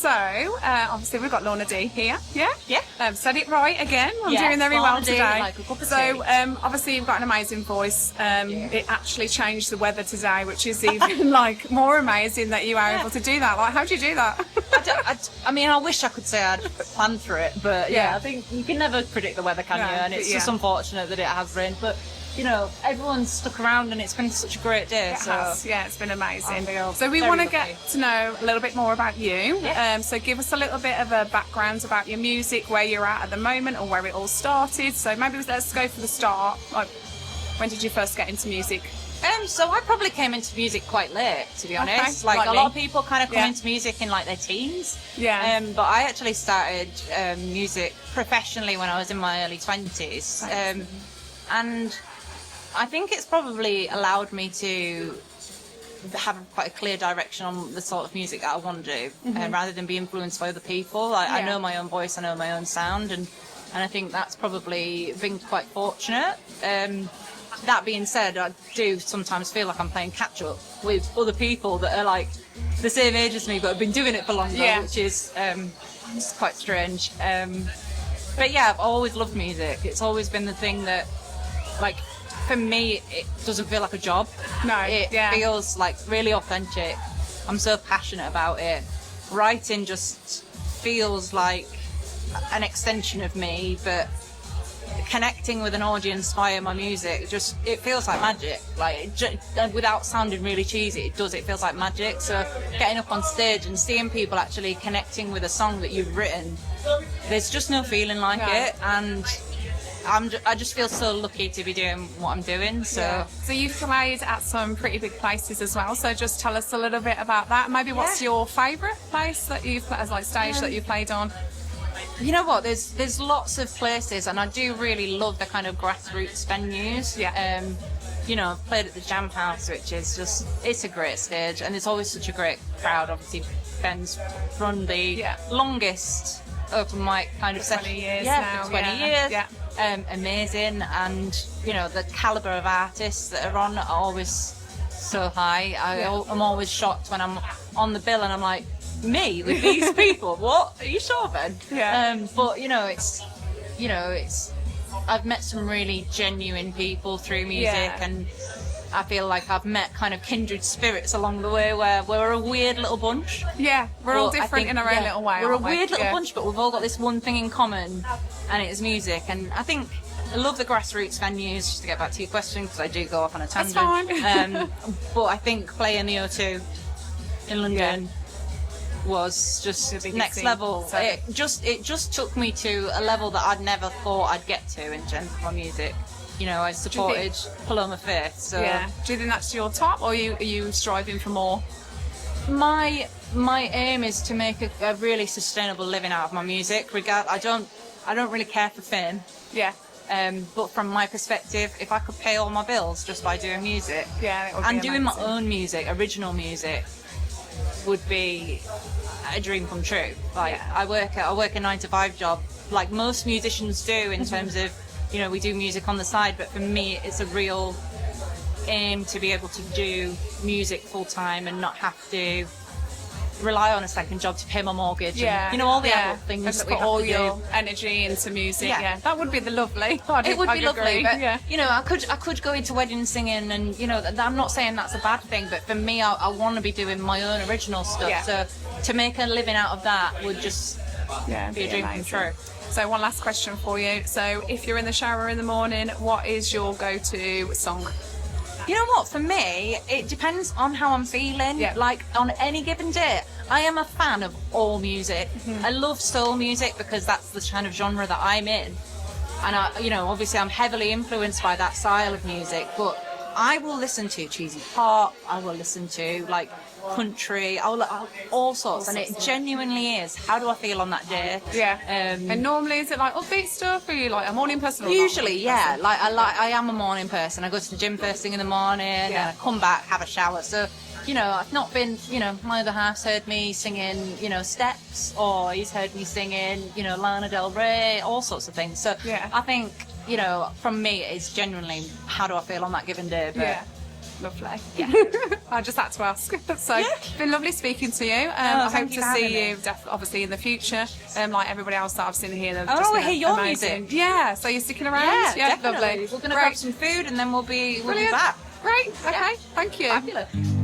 So, obviously we've got Lorna Dea here. Yeah? Yeah. Said it right again. I'm doing very Lorna well Dea, today. like a cup of So, tea. obviously you've got an amazing voice. It actually changed the weather today, which is even like more amazing that you are able to do that. Like, how do you do that? I mean, I wish I could say I'd planned for it, but I think you can never predict the weather, can No, you? And it's but just unfortunate that it has rained. But, you know, everyone's stuck around and it's been such a great day. It has. Yeah, it's been amazing. I feel So we very want to lucky. get to know a little bit more about you. Yeah. So give us a little bit of a background about your music, where you're at the moment, or where it all started. So maybe let's go for the start. Like, when did you first get into music? So I probably came into music quite late, to be honest. Okay, like like a lot me. of people kind of come Yeah. into music in like their teens. Yeah. But I actually started music professionally when I was in my early 20s. And I think it's probably allowed me to have quite a clear direction on the sort of music that I want to do, rather than be influenced by other people. I know my own voice, I know my own sound, and I think that's probably been quite fortunate. That being said, I do sometimes feel like I'm playing catch up with other people that are like the same age as me but have been doing it for longer, which is it's quite strange. But yeah, I've always loved music. It's always been the thing that, like, for me, it doesn't feel like a job. No, It feels like really authentic. I'm so passionate about it. Writing just feels like an extension of me, but connecting with an audience via my music, it feels like magic. Like, without sounding really cheesy, it feels like magic. So getting up on stage and seeing people actually connecting with a song that you've written, there's just no feeling like it. And I just feel so lucky to be doing what I'm doing. So you've played at some pretty big places as well. So just tell us a little bit about that. Maybe what's your favourite place that you've as like stage that you played on? You know what? There's lots of places, and I do really love the kind of grassroots venues. Yeah. You know, I've played at the Jam House, which is it's a great stage, and it's always such a great crowd. Obviously, Ben's run the longest open mic kind of session. 20 years yeah, now. for 20 years. Yeah. Amazing, and you know, the caliber of artists that are on are always so high. I'm always shocked when I'm on the bill and I'm like, me with these people? What? Are you sure, Ben? Yeah. But it's I've met some really genuine people through music, and I feel like I've met kind of kindred spirits along the way where we're a weird little bunch. Yeah, we're all different in our own little way. We're a aren't we? weird little bunch, but we've all got this one thing in common, and it's music. And I think I love the grassroots venues, just to get back to your question, because I do go off on a tangent. That's fine. But I think playing the O2 in London was just next scene. level. So- It just took me to a level that I'd never thought I'd get to in terms of my music. You know, I supported Paloma Faith. So do you think that's your top, or are you striving for more? my aim is to make a really sustainable living out of my music. I don't really care for fame. Yeah. But from my perspective, if I could pay all my bills just by doing music, Yeah, it would be and doing my amazing. own music, original music, would be a dream come true. Like, I work a 9-to-5 job, like most musicians do, in terms of, you know, we do music on the side. But for me, it's a real aim to be able to do music full time and not have to rely on a second job to pay my mortgage. And, you know, all the adult things and that we put have all to do. your energy into music. Yeah. Yeah, that would be the lovely. It would be lovely, but yeah. you know, I could go into weddings singing, and you know, I'm not saying that's a bad thing, but for me, I want to be doing my own original stuff. Yeah. So to make a living out of that would just be a dream come amazing. true. So one last question for you. So if you're in the shower in the morning, what is your go-to song? You know what? For me, it depends on how I'm feeling. Yeah. Like, on any given day, I am a fan of all music. I love soul music because that's the kind of genre that I'm in. And obviously I'm heavily influenced by that style of music, but I will listen to cheesy pop, I will listen to like country, all sorts, and it genuinely is, how do I feel on that day? Yeah. And normally is it like upbeat stuff, or are you like a morning person? Or Usually, not? I am a morning person. I go to the gym first thing in the morning, and I come back, have a shower. So, you know, I've not been, you know, my other half's heard me singing, you know, Steps, or he's heard me singing, you know, Lana Del Rey, all sorts of things. So Yeah. I think, you know, from me, it's genuinely, how do I feel on that given day? But Lovely. Yeah. I just had to ask. So it's been lovely speaking to you. I hope thank you to for having see me. you obviously in the future. Like everybody else that I've seen here. they've I just want to been hear your amazing. music. Yeah, so you're sticking around? Yeah, definitely. Lovely. We're going to Great. grab some food and then we'll be Brilliant. back. Great. Okay. Thank you. Fabulous.